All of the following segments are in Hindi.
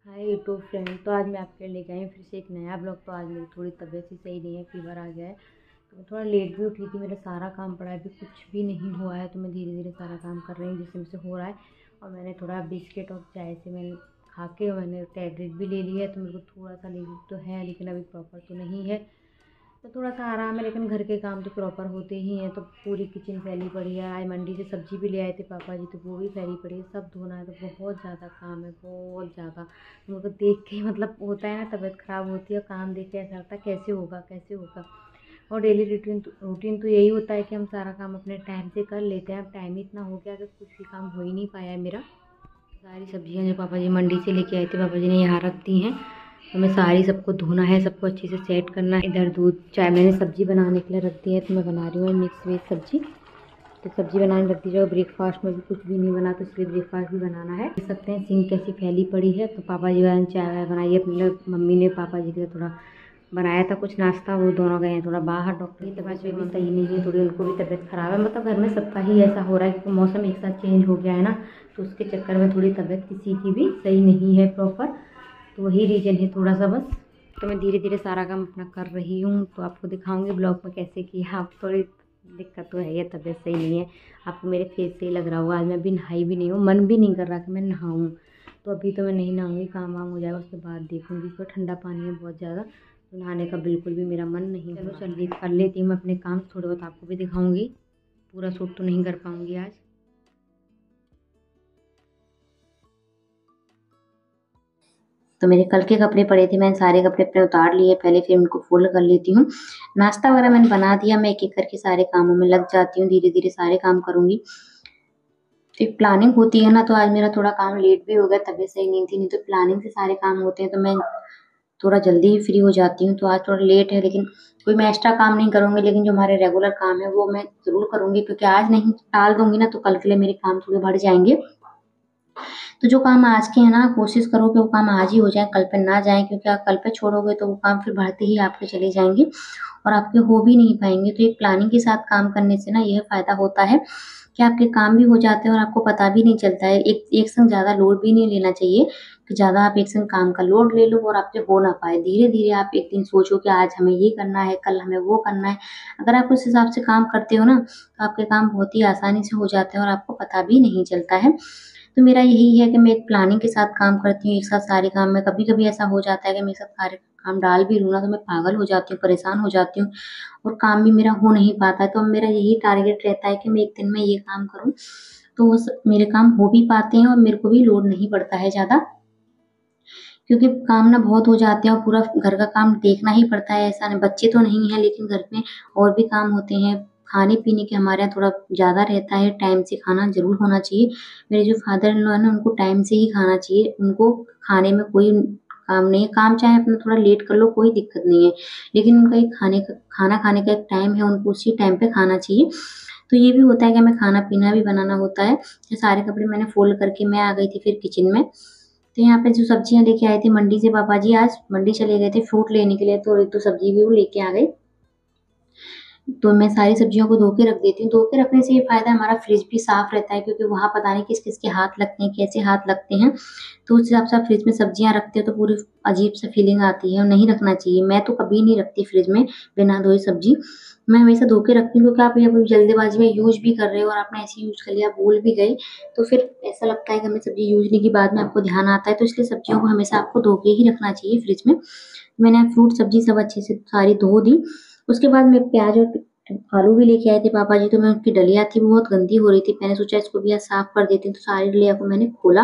Hi YouTube friend. तो आज मैं आपके लिए लेके आई हूँ फिर से एक नया ब्लॉग। तो आज मेरी थोड़ी तबीयत ही सही नहीं है, फीवर आ गया है। तो मैं थोड़ा लेट भी उठी थी, मेरा सारा काम पड़ा है, अभी कुछ भी नहीं हुआ है। तो मैं धीरे धीरे सारा काम कर रही हूँ जैसे मुझसे हो रहा है। और मैंने थोड़ा बिस्किट और चाय से मैंने खा के और मैंने टैबलेट भी ले ली है। तो मेरे को थोड़ा सा लेट तो है लेकिन अभी प्रॉपर तो नहीं है। तो थोड़ा सा आराम है, लेकिन घर के काम तो प्रॉपर होते ही हैं। तो पूरी किचन फैली पड़ी है। आज मंडी से सब्ज़ी भी ले आए थे पापा जी, तो वो भी फैली पड़ी है, सब धोना है। तो बहुत ज़्यादा काम है, बहुत ज़्यादा। तो मेरे को देख के मतलब होता है ना, तबीयत ख़राब होती है और काम देख के ऐसा लगता है कैसे होगा कैसे होगा। और डेली रूटीन तो यही होता है कि हम सारा काम अपने टाइम से कर लेते हैं। अब टाइम ही इतना हो गया कि कुछ भी काम हो ही नहीं पाया है मेरा। सारी सब्जियां जो पापा जी मंडी से लेके आए थे, पापा जी ने यहाँ रख दी हैं। तो मैं सारी सबको धोना है, सबको अच्छे से सेट करना है। इधर दूध चाय मैंने सब्जी बनाने के लिए रख दी है। तो मैं बना रही हूँ मिक्स वेज सब्जी। तो सब्जी बनाने रख दी, जो ब्रेकफास्ट में भी कुछ भी नहीं बना तो इसलिए ब्रेकफास्ट भी बनाना है। देख सकते हैं सिंक कैसी फैली पड़ी है। तो पापा जी ने चाय वाय बनाई है, अपने मम्मी ने पापा जी के लिए थोड़ा बनाया था कुछ नाश्ता। वो दोनों गए हैं थोड़ा बाहर, डॉक्टर की तबीयत भी सही नहीं है, थोड़ी उनको भी तबीयत ख़राब है। मतलब घर में सबका ही ऐसा हो रहा है क्योंकि मौसम एक साथ चेंज हो गया है ना। तो उसके चक्कर में थोड़ी तबीयत किसी की भी सही नहीं है प्रॉपर। तो वही रीज़न है थोड़ा सा बस। तो मैं धीरे धीरे सारा काम अपना कर रही हूँ, तो आपको दिखाऊंगी ब्लॉग में कैसे किया। आप थोड़ी दिक्कत तो है, ये तबीयत सही नहीं है, आपको मेरे फेस से ही लग रहा होगा। आज मैं अभी नहाई भी नहीं हूँ, मन भी नहीं कर रहा कि मैं नहाऊँ। तो अभी तो मैं नहीं नहाऊँगी, काम वाम हो जाएगा उसके बाद देखूँगी। तो ठंडा पानी है बहुत ज़्यादा, तो नहाने का बिल्कुल भी मेरा मन नहीं। चलो जल्दी कर लेती हूँ मैं अपने काम, थोड़े बहुत आपको भी दिखाऊँगी। पूरा शूट तो नहीं कर पाऊँगी आज। तो मेरे कल के कपड़े पड़े थे, मैंने सारे कपड़े अपने उतार लिए पहले, फिर उनको फोल्ड कर लेती हूँ। नाश्ता वगैरह मैंने बना दिया, मैं एक एक करके सारे कामों में लग जाती हूँ, धीरे धीरे सारे काम करूँगी। तो एक प्लानिंग होती है ना। तो आज मेरा थोड़ा काम लेट भी हो गया, तबीयत सही नहीं थी, नहीं तो प्लानिंग से सारे काम होते हैं तो मैं थोड़ा जल्दी ही फ्री हो जाती हूँ। तो आज थोड़ा लेट है, लेकिन कोई मैं एक्स्ट्रा काम नहीं करूँगी, लेकिन जो हमारे रेगुलर काम है वो मैं ज़रूर करूँगी, क्योंकि आज नहीं टाल दूँगी ना तो कल के लिए मेरे काम थोड़े बढ़ जाएँगे। तो जो काम आज के हैं ना, कोशिश करो कि वो काम आज ही हो जाए, कल पे ना जाए, क्योंकि आप कल पे छोड़ोगे तो वो काम फिर बढ़ते ही आपके चले जाएँगे और आपके हो भी नहीं पाएँगे। तो एक प्लानिंग के साथ काम करने से ना यह फ़ायदा होता है कि आपके काम भी हो जाते हैं और आपको पता भी नहीं चलता है। एक संग ज़्यादा लोड भी नहीं लेना चाहिए कि ज़्यादा आप एक संग काम का लोड ले लो और आपसे हो ना पाए। धीरे-धीरे आप एक दिन सोचो कि आज हमें ये करना है, कल हमें वो करना है। अगर आप उस हिसाब से काम करते हो ना, तो आपके काम बहुत ही आसानी से हो जाते हैं और आपको पता भी नहीं चलता है। तो मेरा यही है कि मैं एक प्लानिंग के साथ काम करती हूँ, एक साथ सारे काम। मैं कभी-कभी ऐसा हो जाता है कि मैं एक साथ सारे काम डाल भी लूँ ना, तो मैं पागल हो जाती हूँ, परेशान हो जाती हूँ और काम भी मेरा हो नहीं पाता है। तो मेरा यही टारगेट रहता है कि मैं एक दिन में ये काम करूँ, तो उस मेरे काम हो भी पाते हैं और मेरे को भी लोड नहीं पड़ता है ज़्यादा, क्योंकि काम ना बहुत हो जाते हैं और पूरा घर का काम देखना ही पड़ता है। ऐसा नहीं, बच्चे तो नहीं हैं, लेकिन घर में और भी काम होते हैं। खाने-पीने के हमारे यहाँ थोड़ा ज़्यादा रहता है, टाइम से खाना ज़रूर होना चाहिए। मेरे जो फादर इन लॉ है ना, उनको टाइम से ही खाना चाहिए, उनको खाने में कोई काम नहीं है। काम चाहे अपना थोड़ा लेट कर लो, कोई दिक्कत नहीं है, लेकिन उनका एक खाना खाने का एक टाइम है, उनको उसी टाइम पे खाना चाहिए। तो ये भी होता है कि हमें खाना-पीना भी बनाना होता है। ये सारे कपड़े मैंने फ़ोल्ड करके मैं आ गई थी फिर किचन में। तो यहाँ पे जो सब्जियाँ लेके आए थे मंडी से पापा जी, आज मंडी चले गए थे फ्रूट लेने के लिए, तो एक तो सब्जी भी वो लेके आ गए। तो मैं सारी सब्जियों को धो के रख देती हूँ। धो के रखने से ये फ़ायदा है, हमारा फ्रिज भी साफ़ रहता है, क्योंकि वहाँ पता नहीं किस-किस के हाथ लगते हैं, कैसे हाथ लगते हैं। तो उस हिसाब से आप फ्रिज में सब्जियाँ रखते हो तो पूरी अजीब-सा फ़ीलिंग आती है और नहीं रखना चाहिए। मैं तो कभी नहीं रखती फ्रिज में बिना धोए सब्जी। मैं हमेशा धो के रखती हूँ, क्योंकि आप ये जल्दबाज़ी में यूज़ भी कर रहे हो और आपने ऐसे ही यूज़ कर लिया, भूल भी गए, तो फिर ऐसा लगता है कि हमें सब्ज़ी यूज़ नहीं की, बाद में आपको ध्यान आता है। तो इसलिए सब्जियों को हमेशा आपको धो के ही रखना चाहिए फ्रिज में। मैंने फ्रूट सब्ज़ी सब अच्छे से सारी धो दी। उसके बाद मैं प्याज़ और आलू भी लेके आए थे पापा जी, तो मैं उनकी डलिया थी वो बहुत गंदी हो रही थी। मैंने सोचा इसको भी आज साफ कर देती हूँ, तो सारी डलिया को मैंने खोला।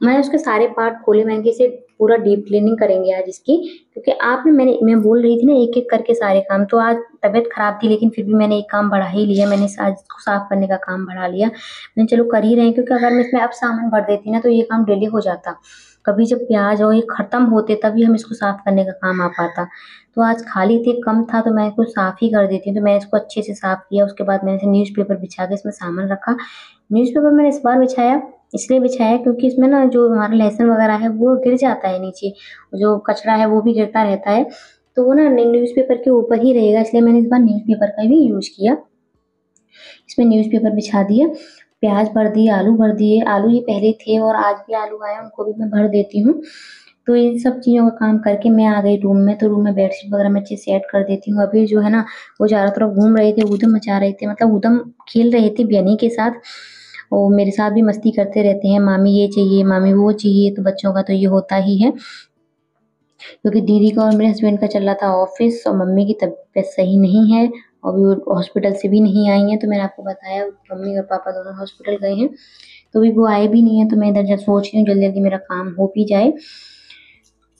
मैंने उसके सारे पार्ट खोले, मैंने कहा इसे पूरा डीप क्लीनिंग करेंगे आज इसकी, क्योंकि आपने मैं बोल रही थी ना एक-एक करके सारे काम। तो आज तबीयत खराब थी, लेकिन फिर भी मैंने एक काम बढ़ा ही लिया। मैंने आज इसको साफ करने का काम बढ़ा लिया। मैंने चलो कर ही रहे हैं, क्योंकि अगर मैं इसमें अब सामान भर देती ना तो ये काम डिले हो जाता। कभी जब प्याज़ और ये खत्म होते तभी हम इसको साफ करने का काम आ पाता। तो आज खाली थे, कम था, तो मैं इसको साफ ही कर देती हूँ। तो मैंने इसको अच्छे से साफ किया, उसके बाद मैंने इसे न्यूज़पेपर बिछा के इसमें सामान रखा। न्यूज़पेपर मैंने इस बार बिछाया, इसलिए बिछाया क्योंकि इसमें ना जो हमारा लहसुन वगैरह है वो गिर जाता है नीचे, जो कचरा है वो भी गिरता रहता है, तो वो ना न्यूज़पेपर के ऊपर ही रहेगा, इसलिए मैंने इस बार न्यूज़पेपर का भी यूज़ किया। इसमें न्यूज़पेपर बिछा दिया, प्याज़ भर दिए, आलू भर दिए। आलू ये पहले थे और आज भी आलू आए हैं, उनको भी मैं भर देती हूँ। तो इन सब चीज़ों का काम करके मैं आ गई रूम में। तो रूम में बेडशीट वगैरह मैं अच्छे से सेट कर देती हूँ। अभी जो है ना वो चारों तरफ घूम रहे थे, ऊधम मचा रहे थे, मतलब ऊधम खेल रहे थे बहनी के साथ और मेरे साथ भी मस्ती करते रहते हैं, मामी ये चाहिए, मामी वो चाहिए। तो बच्चों का तो ये होता ही है, क्योंकि दीदी का और मेरे हस्बैंड का चल रहा था ऑफिस और मम्मी की तबीयत सही नहीं है और अभी वो हॉस्पिटल से भी नहीं आई हैं। तो मैंने आपको बताया मम्मी और पापा दोनों हॉस्पिटल गए हैं, तो अभी वो आए भी नहीं है। तो मैं इधर जब सोच रही हूँ जल्दी जल्दी मेरा काम हो भी जाए।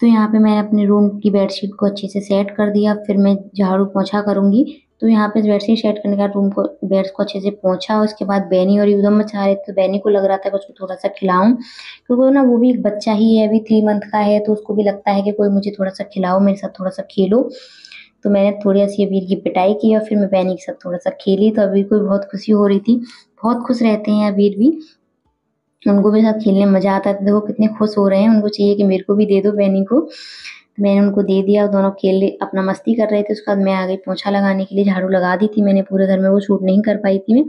तो यहाँ पे मैंने अपने रूम की बेडशीट को अच्छे से सेट कर दिया, फिर मैं झाड़ू पोंछा करूँगी। तो यहाँ पे बेडशीट सेट करने के बाद रूम को बेड्स को अच्छे से पोंछा। उसके बाद बेनी और यूदम मचा रहे थे, तो बेनी को लग रहा था कि उसको थोड़ा-सा खिलाऊँ, क्योंकि ना वो भी एक बच्चा ही है, अभी 3 मंथ का है, तो उसको भी लगता है कि कोई मुझे थोड़ा-सा खिलाओ, मेरे साथ थोड़ा-सा खेलो। तो मैंने थोड़ी-सी अबीर की पिटाई की और फिर मैं बेनी के साथ थोड़ा-सा खेली, तो अबीर को भी बहुत खुशी हो रही थी। बहुत खुश रहते हैं अबीर भी, उनको भी साथ खेलने में मज़ा आता है। तो देखो कितने खुश हो रहे हैं, उनको चाहिए कि मेरे को भी दे दो बेनी को। तो मैंने उनको दे दिया, दोनों खेल अपना मस्ती कर रहे थे। उसके बाद मैं आ गई पोंछा लगाने के लिए, झाड़ू लगा दी थी मैंने पूरे घर में, वो शूट नहीं कर पाई थी मैं।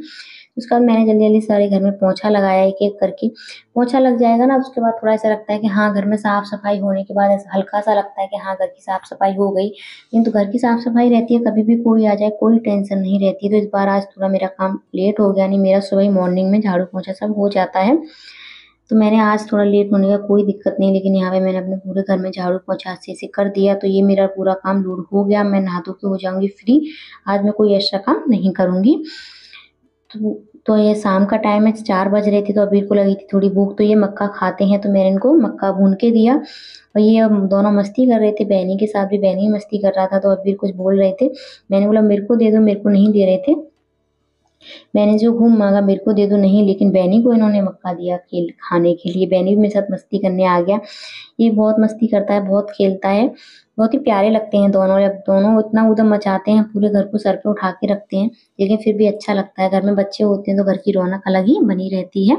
उसके बाद मैंने जल्दी-जल्दी सारे घर में पोंछा लगाया एक-एक करके। पोंछा लग जाएगा ना, उसके बाद थोड़ा ऐसा लगता है कि हाँ, घर में साफ-सफाई होने के बाद ऐसा हल्का-सा लगता है कि हाँ, घर की साफ-सफाई हो गई। लेकिन तो घर की साफ-सफाई रहती है, कभी भी कोई आ जाए, कोई टेंशन नहीं रहती है। तो इस बार आज थोड़ा मेरा काम लेट हो गया, यानी मेरा सुबह ही मॉर्निंग में झाड़ू-पोंछा सब हो जाता है। तो मैंने आज थोड़ा लेट होने का कोई दिक्कत नहीं, लेकिन यहाँ पे मैंने अपने पूरे घर में झाड़ू-पोंछा अच्छे से कर दिया। तो ये मेरा पूरा काम लोड हो गया, मैं नहा धो के हो जाऊँगी फ्री। आज मैं कोई एक्स्ट्रा काम नहीं करूँगी। तो ये शाम का टाइम है, 4 बज रहे थे, तो अबीर को लगी थी थोड़ी भूख, तो ये मक्का खाते हैं, तो मैंने इनको मक्का भून के दिया और ये अब दोनों मस्ती कर रहे थे। बहनी के साथ भी, बहनी मस्ती कर रहा था, तो अबीर कुछ बोल रहे थे। मैंने बोला मेरे को दे दो, मेरे को नहीं दे रहे थे। मैंने जो घूम माँगा मेरे को दे दो, नहीं, लेकिन बैनी को इन्होंने मक्का दिया खेल खाने के लिए। बैनी भी मेरे साथ मस्ती करने आ गया। ये बहुत मस्ती करता है, बहुत खेलता है, बहुत ही प्यारे लगते हैं दोनों। जब दोनों इतना ऊधम मचाते हैं, पूरे घर को सर पे उठा के रखते हैं, लेकिन फिर भी अच्छा लगता है। घर में बच्चे होते हैं तो घर की रौनक अलग ही बनी रहती है।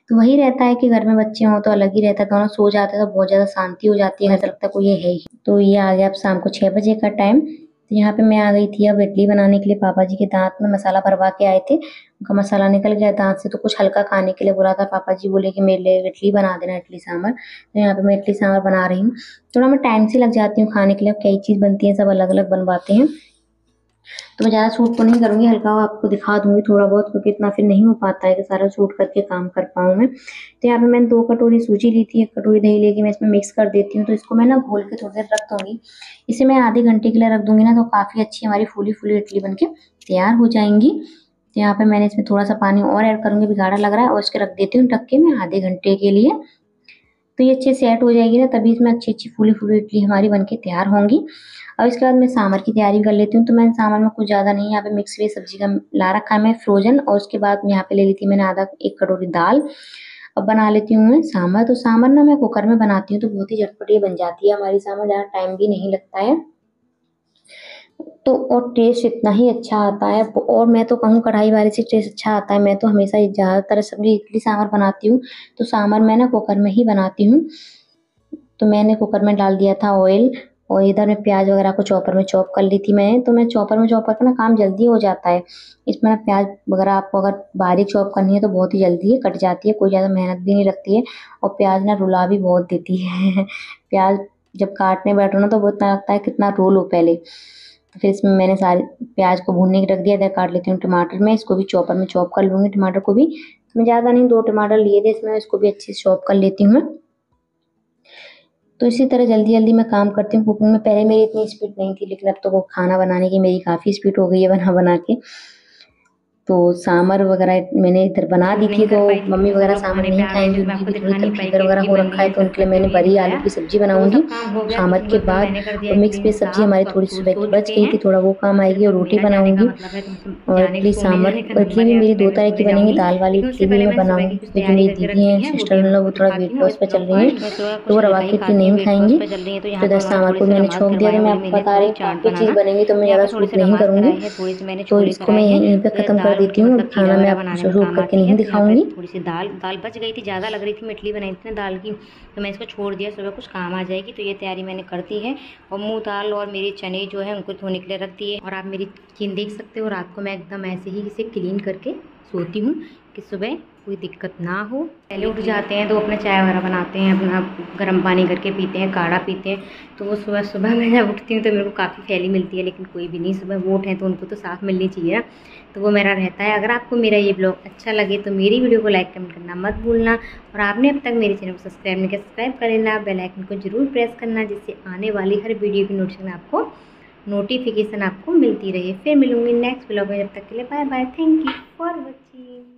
तो वही रहता है कि घर में बच्चे हों तो अलग ही रहता है, दोनों सो जाते हैं तो बहुत ज़्यादा शांति हो जाती है, ऐसा लगता है कोई है ही। तो ये आ गया अब शाम को 6 बजे का टाइम। तो यहाँ पे मैं आ गई थी अब इडली बनाने के लिए। पापा जी के दाँत में मसाला भरवा के आए थे, उनका मसाला निकल गया दाँत से, तो कुछ हल्का खाने के लिए बोला था। पापा जी बोले कि मेरे लिए इडली बना देना, इडली सांभर। तो यहाँ पे मैं इडली सांभर बना रही हूँ। थोड़ा मैं टाइम से लग जाती हूँ खाने के लिए, कई चीज़ बनती है, सब अलग-अलग बनवाते हैं। तो मैं ज़्यादा शूट तो नहीं करूँगी, हल्का आपको दिखा दूँगी थोड़ा बहुत, क्योंकि इतना फिर नहीं हो पाता है कि सारा शूट करके काम कर पाऊँ मैं। तो यहाँ पे मैंने 2 कटोरी सूजी ली थी, 1 कटोरी दही लेके मैं इसमें मिक्स कर देती हूँ। तो इसको मैं ना घोल के थोड़ी देर रख दूँगी। इसे मैं आधे घंटे के लिए रख दूँगी ना, तो काफ़ी अच्छी हमारी फूली-फूली इडली बन के तैयार हो जाएँगी। तो यहाँ पे मैंने इसमें थोड़ा-सा पानी और ऐड करूँगी, अभी गाढ़ा लग रहा है, और इसके रख देती हूँ ढक के मैं आधे घंटे के लिए। तो ये अच्छे से सेट हो जाएगी ना, तभी इसमें अच्छी-अच्छी फूली-फूली इडली हमारी बनके तैयार होंगी। और इसके बाद मैं सांभर की तैयारी कर लेती हूँ। तो मैंने सांभर में कुछ ज़्यादा नहीं, यहाँ पे मिक्स वेज सब्जी का ला रखा है मैं फ्रोज़न, और उसके बाद यहाँ पे ले ली थी मैंने आधा 1 कटोरी दाल। अब बना लेती हूँ मैं सांभर। तो सांभर ना मैं कुकर में बनाती हूँ, तो बहुत ही झटपट बन जाती है हमारी सांभर, ज़्यादा टाइम भी नहीं लगता है। तो और टेस्ट इतना ही अच्छा आता है, और मैं तो कहूँ कढ़ाई वाले से टेस्ट अच्छा आता है। मैं तो हमेशा ज़्यादातर सब्जी इडली सांभर बनाती हूँ, तो सांभर मैं ना कुकर में ही बनाती हूँ। तो मैंने कुकर में डाल दिया था ऑयल, और इधर मैं प्याज वगैरह को चॉपर में चॉप कर ली थी मैंने। तो मैं चॉपर में चॉप करके ना काम जल्दी हो जाता है। इसमें ना प्याज वगैरह आपको अगर बारीक चॉप करनी है तो बहुत ही जल्दी है कट जाती है, कोई ज़्यादा मेहनत भी नहीं लगती है, और प्याज ना रुला भी बहुत देती है। प्याज जब काटने बैठो ना तो वो इतना लगता है कितना रोल हो पहले। तो फिर इसमें मैंने सारे प्याज को भूनने के रख दिया। इधर काट लेती हूँ टमाटर, मैं इसको भी चॉपर में चॉप कर लूँगी टमाटर को भी। तो मैं ज़्यादा नहीं, 2 टमाटर लिए थे, इसमें इसको भी अच्छे से चॉप कर लेती हूँ मैं। तो इसी तरह जल्दी-जल्दी मैं काम करती हूँ कुकिंग में। पहले मेरी इतनी स्पीड नहीं थी, लेकिन अब तो वो खाना बनाने की मेरी काफ़ी स्पीड हो गई है बना-बना के। तो सांभर वगैरह मैंने इधर बना दी थी, तो मम्मी वगैरह सांभर नहीं खाएँगी, उनकी भी थोड़ी तबीयत फ़ीवर वगैरह हो रखा है, तो उनके लिए मैंने बड़ी आलू की सब्ज़ी बनाऊँगी सांभर के बाद। और मिक्स वेज सब्ज़ी हमारी थोड़ी सुबह की बच गई थी, थोड़ा वो काम आएगी, और रोटी बनाऊँगी और इडली सांभर। और इडली भी मेरी 2 तरह की बनेंगी, दाल वाली इडली भी मैं बनाऊँगी, क्योंकि जो मेरी दीदी हैं सिस्टर इन लोग वो थोड़ा वेट लॉस पे चल रही हैं, तो वो रवा की इडली नहीं खाएँगी। तो इधर सांभर को मैंने छोंक दिया। तो मैं आपको बता रही हूँ काफ़ी चीज़ बनेंगी, तो मैं ज़्यादा शूट नहीं करूँगी, तो इसको मैं यहीं पे ख़त्म कर देती हूँ। अब खाना मैं आपको शूट करके नहीं दिखाऊँगी। थोड़ी सी दाल बच गई थी, ज़्यादा लग रही थी, मैं इडली बनाई थी ना दाल की, तो मैं इसको छोड़ दिया, सुबह कुछ काम आ जाएगी। तो ये तैयारी मैंने कर दी है। और मूँग दाल और मेरे चने जो है उनको धोने के लिए रख दिए। और आप मेरी स्किन देख सकते हो, रात को मैं एकदम ऐसे ही इसे क्लीन करके सोती हूँ कि सुबह कोई दिक्कत ना हो। पहले उठ जाते हैं तो अपना चाय वगैरह बनाते हैं, अपना गर्म पानी करके पीते हैं, काढ़ा पीते हैं। तो वो सुबह सुबह मैं जब उठती हूँ तो मेरे को काफ़ी फैली मिलती है, लेकिन कोई भी नहीं, सुबह वो उठें तो उनको तो साफ़ मिलनी चाहिए ना, तो वो मेरा रहता है। अगर आपको मेरा ये ब्लॉग अच्छा लगे तो मेरी वीडियो को लाइक कमेंट करना मत भूलना, और आपने अब तक मेरे चैनल को सब्सक्राइब नहीं किया, सब्सक्राइब कर लेना, बेल आइकन को जरूर प्रेस करना, जिससे आने वाली हर वीडियो की नोटिफिकेशन आपको मिलती रहे। फिर मिलूंगी नेक्स्ट ब्लॉग में, जब तक के लिए bye bye, thank you for watching.